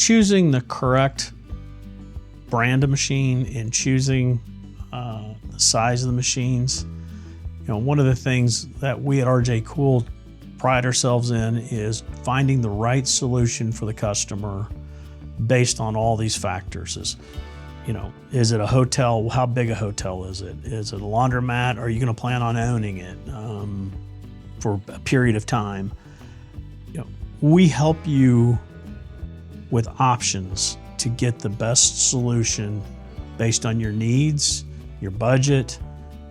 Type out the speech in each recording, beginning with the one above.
choosing the correct brand of machine and choosing the size of the machines, one of the things that we at RJ Cool pride ourselves in is finding the right solution for the customer based on all these factors. Is it a hotel? How big a hotel is it? Is it a laundromat? Are you going to plan on owning it for a period of time? We help you with options to get the best solution based on your needs, your budget,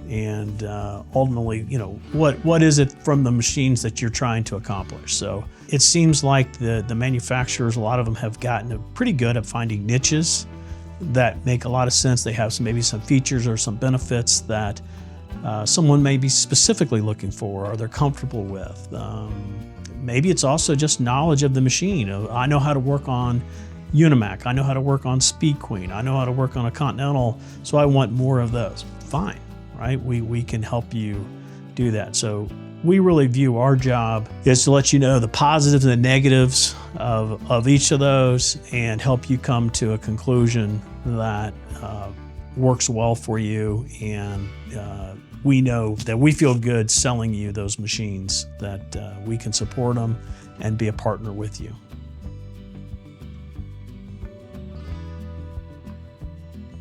and ultimately, what is it from the machines that you're trying to accomplish? So it seems like the manufacturers, a lot of them have gotten pretty good at finding niches that make a lot of sense. They have maybe some features or some benefits that someone may be specifically looking for or they're comfortable with. Maybe it's also just knowledge of the machine. I know how to work on Unimac. I know how to work on Speed Queen. I know how to work on a Continental, so I want more of those. Fine, right? We can help you do that. So we really view our job is to let you know the positives and the negatives of each of those and help you come to a conclusion that works well for you. And we know that we feel good selling you those machines, that we can support them and be a partner with you.